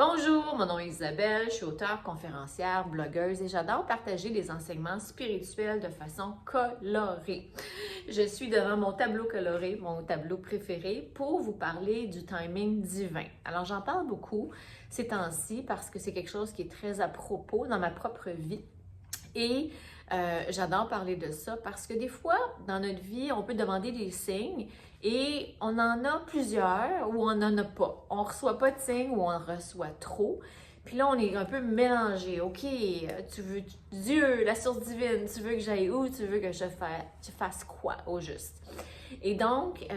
Bonjour, mon nom est Isabelle, je suis auteure, conférencière, blogueuse et j'adore partager des enseignements spirituels de façon colorée. Je suis devant mon tableau coloré, mon tableau préféré, pour vous parler du timing divin. Alors j'en parle beaucoup ces temps-ci parce que c'est quelque chose qui est très à propos dans ma propre vie. Et j'adore parler de ça parce que des fois, dans notre vie, on peut demander des signes et on en a plusieurs ou on n'en a pas. On ne reçoit pas de signes ou on en reçoit trop. Puis là, on est un peu mélangé. OK, tu veux Dieu, la source divine, tu veux que j'aille où? Tu veux que je fasse quoi au juste? Et donc,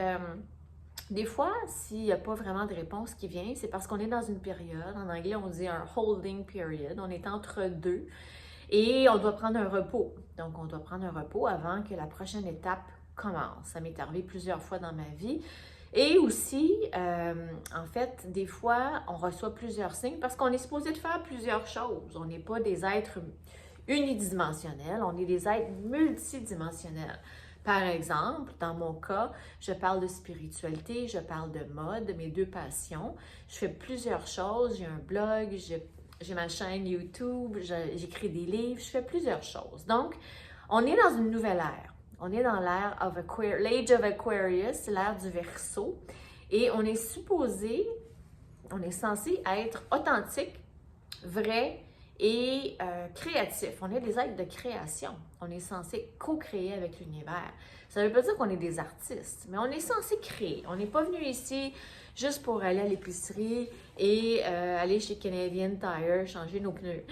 des fois, s'il n'y a pas vraiment de réponse qui vient, c'est parce qu'on est dans une période, en anglais, on dit un holding period, on est entre deux. Et on doit prendre un repos. Donc, on doit prendre un repos avant que la prochaine étape commence. Ça m'est arrivé plusieurs fois dans ma vie. Et aussi, en fait, des fois, on reçoit plusieurs signes parce qu'on est supposé de faire plusieurs choses. On n'est pas des êtres unidimensionnels, on est des êtres multidimensionnels. Par exemple, dans mon cas, je parle de spiritualité, je parle de mode, mes deux passions. Je fais plusieurs choses, j'ai un blog, j'ai ma chaîne YouTube, j'écris des livres, je fais plusieurs choses. Donc, on est dans une nouvelle ère. On est dans l'ère of l'Age of Aquarius, l'ère du Verseau. Et on est censé être authentique, vrai et créatif. On est des êtres de création. On est censé co-créer avec l'univers. Ça ne veut pas dire qu'on est des artistes, mais on est censé créer. On n'est pas venu ici juste pour aller à l'épicerie et aller chez Canadian Tire changer nos pneus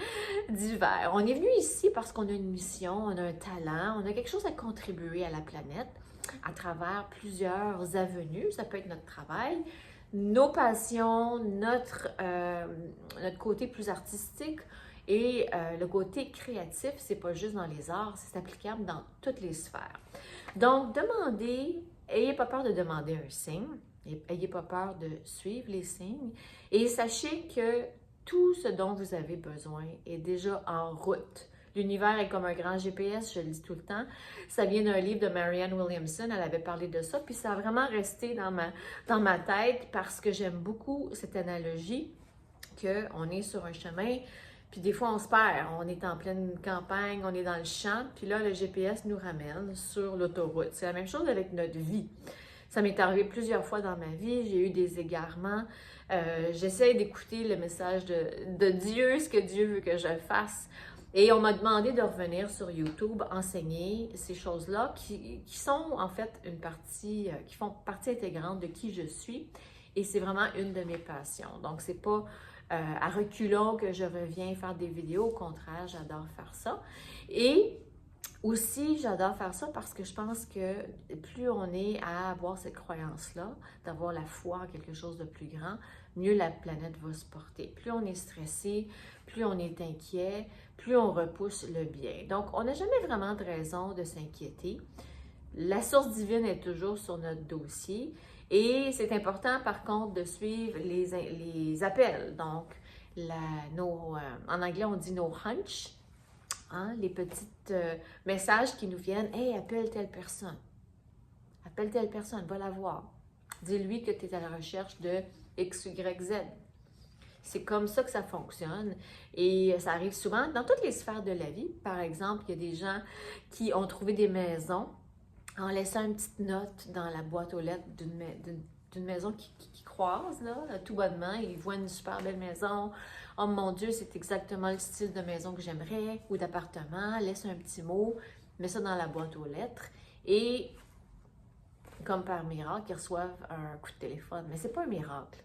d'hiver. On est venu ici parce qu'on a une mission, on a un talent, on a quelque chose à contribuer à la planète à travers plusieurs avenues. Ça peut être notre travail, nos passions, notre côté plus artistique. Et le côté créatif, c'est pas juste dans les arts, c'est applicable dans toutes les sphères. Donc, ayez pas peur de demander un signe, ayez pas peur de suivre les signes et sachez que tout ce dont vous avez besoin est déjà en route. L'univers est comme un grand GPS, je le dis tout le temps. Ça vient d'un livre de Marianne Williamson, elle avait parlé de ça, puis ça a vraiment resté dans ma tête parce que j'aime beaucoup cette analogie qu'on est sur un chemin. Puis des fois, on se perd. On est en pleine campagne, on est dans le champ, puis là, le GPS nous ramène sur l'autoroute. C'est la même chose avec notre vie. Ça m'est arrivé plusieurs fois dans ma vie. J'ai eu des égarements. J'essaie d'écouter le message de Dieu, ce que Dieu veut que je fasse. Et on m'a demandé de revenir sur YouTube, enseigner ces choses-là qui sont en fait qui font partie intégrante de qui je suis. Et c'est vraiment une de mes passions. Donc, c'est pas à reculons que je reviens faire des vidéos. Au contraire, j'adore faire ça. Et aussi, j'adore faire ça parce que je pense que plus on est à avoir cette croyance-là, d'avoir la foi en quelque chose de plus grand, mieux la planète va se porter. Plus on est stressé, plus on est inquiet, plus on repousse le bien. Donc, on n'a jamais vraiment de raison de s'inquiéter. La source divine est toujours sur notre dossier et c'est important par contre de suivre les appels. Donc, en anglais on dit nos hunch, hein, les petits messages qui nous viennent. Hey, appelle telle personne, va la voir. Dis-lui que tu es à la recherche de X, Y, Z. C'est comme ça que ça fonctionne et ça arrive souvent dans toutes les sphères de la vie. Par exemple, il y a des gens qui ont trouvé des maisons en laissant une petite note dans la boîte aux lettres d'une maison qui croise, là, tout bonnement. Ils voient une super belle maison. Oh mon Dieu, c'est exactement le style de maison que j'aimerais ou d'appartement. Laisse un petit mot, mets ça dans la boîte aux lettres et, comme par miracle, ils reçoivent un coup de téléphone. Mais c'est pas un miracle.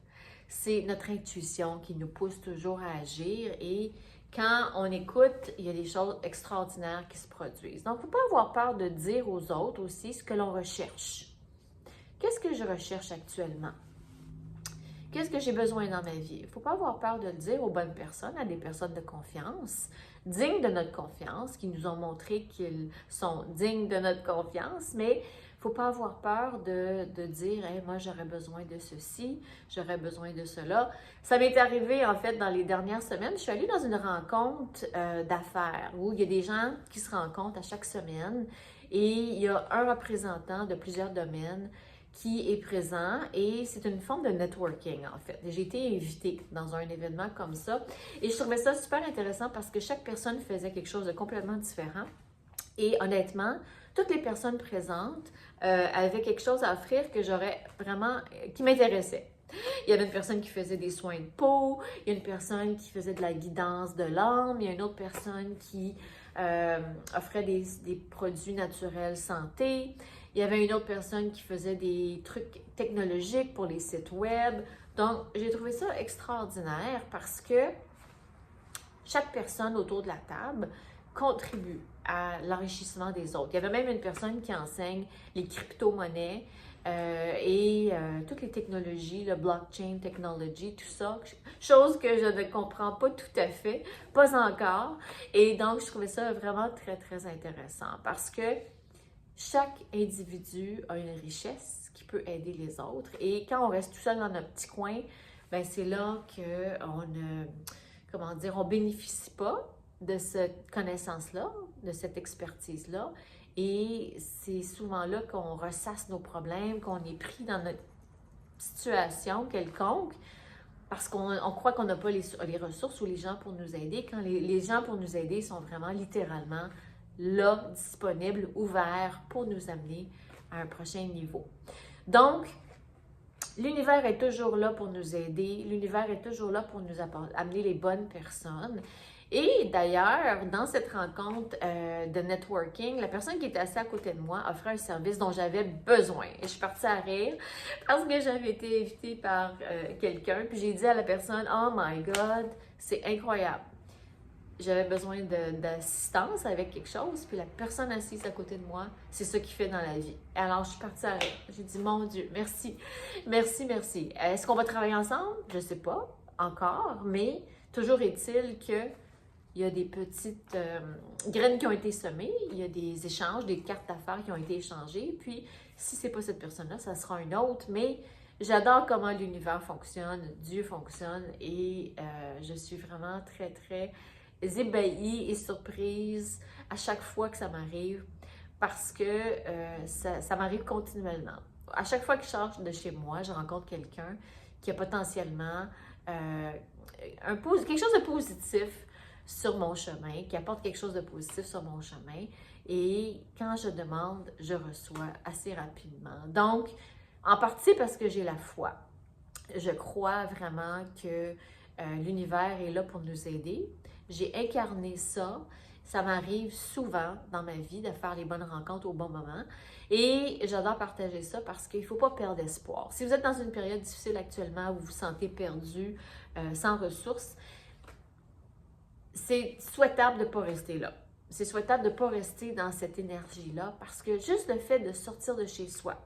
C'est notre intuition qui nous pousse toujours à agir et quand on écoute, il y a des choses extraordinaires qui se produisent. Donc, il ne faut pas avoir peur de dire aux autres aussi ce que l'on recherche. Qu'est-ce que je recherche actuellement? Qu'est-ce que j'ai besoin dans ma vie? Il ne faut pas avoir peur de le dire aux bonnes personnes, à des personnes de confiance, dignes de notre confiance, qui nous ont montré qu'ils sont dignes de notre confiance, mais il ne faut pas avoir peur de dire hey, « moi, j'aurais besoin de ceci, j'aurais besoin de cela ». Ça m'est arrivé, en fait, dans les dernières semaines. Je suis allée dans une rencontre d'affaires où il y a des gens qui se rencontrent à chaque semaine et il y a un représentant de plusieurs domaines qui est présent et c'est une forme de networking en fait. J'ai été invitée dans un événement comme ça et je trouvais ça super intéressant parce que chaque personne faisait quelque chose de complètement différent et honnêtement, toutes les personnes présentes avaient quelque chose à offrir que j'aurais vraiment, qui m'intéressait. Il y avait une personne qui faisait des soins de peau, il y a une personne qui faisait de la guidance de l'âme, il y a une autre personne qui offrait des produits naturels santé, il y avait une autre personne qui faisait des trucs technologiques pour les sites web. Donc, j'ai trouvé ça extraordinaire parce que chaque personne autour de la table contribue à l'enrichissement des autres. Il y avait même une personne qui enseigne les crypto-monnaies et toutes les technologies, le blockchain technology, tout ça, chose que je ne comprends pas tout à fait, pas encore. Et donc, je trouvais ça vraiment très, très intéressant parce que chaque individu a une richesse qui peut aider les autres. Et quand on reste tout seul dans notre petit coin, ben c'est là qu'on ne, comment dire, on bénéficie pas de cette connaissance-là, de cette expertise-là. Et c'est souvent là qu'on ressasse nos problèmes, qu'on est pris dans notre situation quelconque parce qu'on croit qu'on n'a pas les ressources ou les gens pour nous aider, quand les gens pour nous aider sont vraiment littéralement là, disponibles, ouverts pour nous amener à un prochain niveau. Donc, l'univers est toujours là pour nous aider, l'univers est toujours là pour nous amener les bonnes personnes. Et d'ailleurs, dans cette rencontre de networking, la personne qui était assise à côté de moi offrait un service dont j'avais besoin. Et je suis partie à rire parce que j'avais été invitée par quelqu'un. Puis j'ai dit à la personne, « Oh my God, c'est incroyable. » J'avais besoin d'assistance avec quelque chose. Puis la personne assise à côté de moi, c'est ça qu'il fait dans la vie. Alors, je suis partie à rire. J'ai dit, « Mon Dieu, merci, merci, merci. » Est-ce qu'on va travailler ensemble? Je ne sais pas encore, mais toujours est-il que il y a des petites graines qui ont été semées, il y a des échanges, des cartes d'affaires qui ont été échangées. Puis, si ce n'est pas cette personne-là, ça sera une autre. Mais j'adore comment l'univers fonctionne, Dieu fonctionne et je suis vraiment très, très ébahie et surprise à chaque fois que ça m'arrive parce que ça m'arrive continuellement. À chaque fois que je sors de chez moi, je rencontre quelqu'un qui a potentiellement quelque chose de positif sur mon chemin, qui apporte quelque chose de positif sur mon chemin. Et quand je demande, je reçois assez rapidement. Donc, en partie parce que j'ai la foi. Je crois vraiment que l'univers est là pour nous aider. J'ai incarné ça. Ça m'arrive souvent dans ma vie de faire les bonnes rencontres au bon moment. Et j'adore partager ça parce qu'il ne faut pas perdre espoir. Si vous êtes dans une période difficile actuellement où vous vous sentez perdu, sans ressources, c'est souhaitable de ne pas rester là. C'est souhaitable de ne pas rester dans cette énergie-là parce que juste le fait de sortir de chez soi,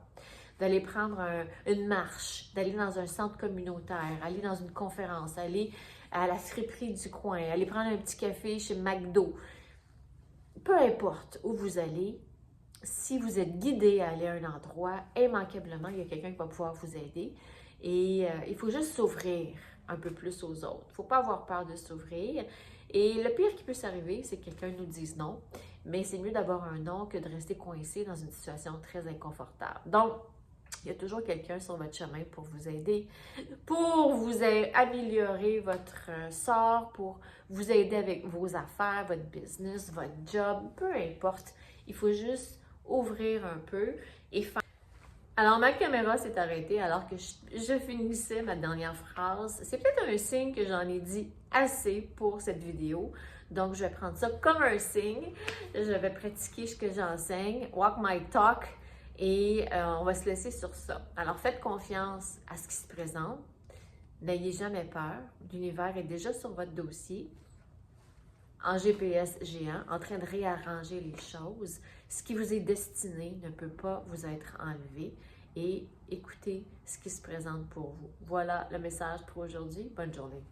d'aller prendre une marche, d'aller dans un centre communautaire, aller dans une conférence, aller à la friperie du coin, aller prendre un petit café chez McDo, peu importe où vous allez, si vous êtes guidé à aller à un endroit, immanquablement, il y a quelqu'un qui va pouvoir vous aider. Et il faut juste s'ouvrir un peu plus aux autres. Il ne faut pas avoir peur de s'ouvrir. Et le pire qui peut s'arriver, c'est que quelqu'un nous dise non. Mais c'est mieux d'avoir un non que de rester coincé dans une situation très inconfortable. Donc, il y a toujours quelqu'un sur votre chemin pour vous aider, pour vous améliorer votre sort, pour vous aider avec vos affaires, votre business, votre job, peu importe. Il faut juste ouvrir un peu et faire. Alors, ma caméra s'est arrêtée alors que je finissais ma dernière phrase. C'est peut-être un signe que j'en ai dit assez pour cette vidéo. Donc, je vais prendre ça comme un signe. Je vais pratiquer ce que j'enseigne, walk my talk, et on va se laisser sur ça. Alors, faites confiance à ce qui se présente. N'ayez jamais peur. L'univers est déjà sur votre dossier, en GPS géant, en train de réarranger les choses. Ce qui vous est destiné ne peut pas vous être enlevé. Et écoutez ce qui se présente pour vous. Voilà le message pour aujourd'hui. Bonne journée.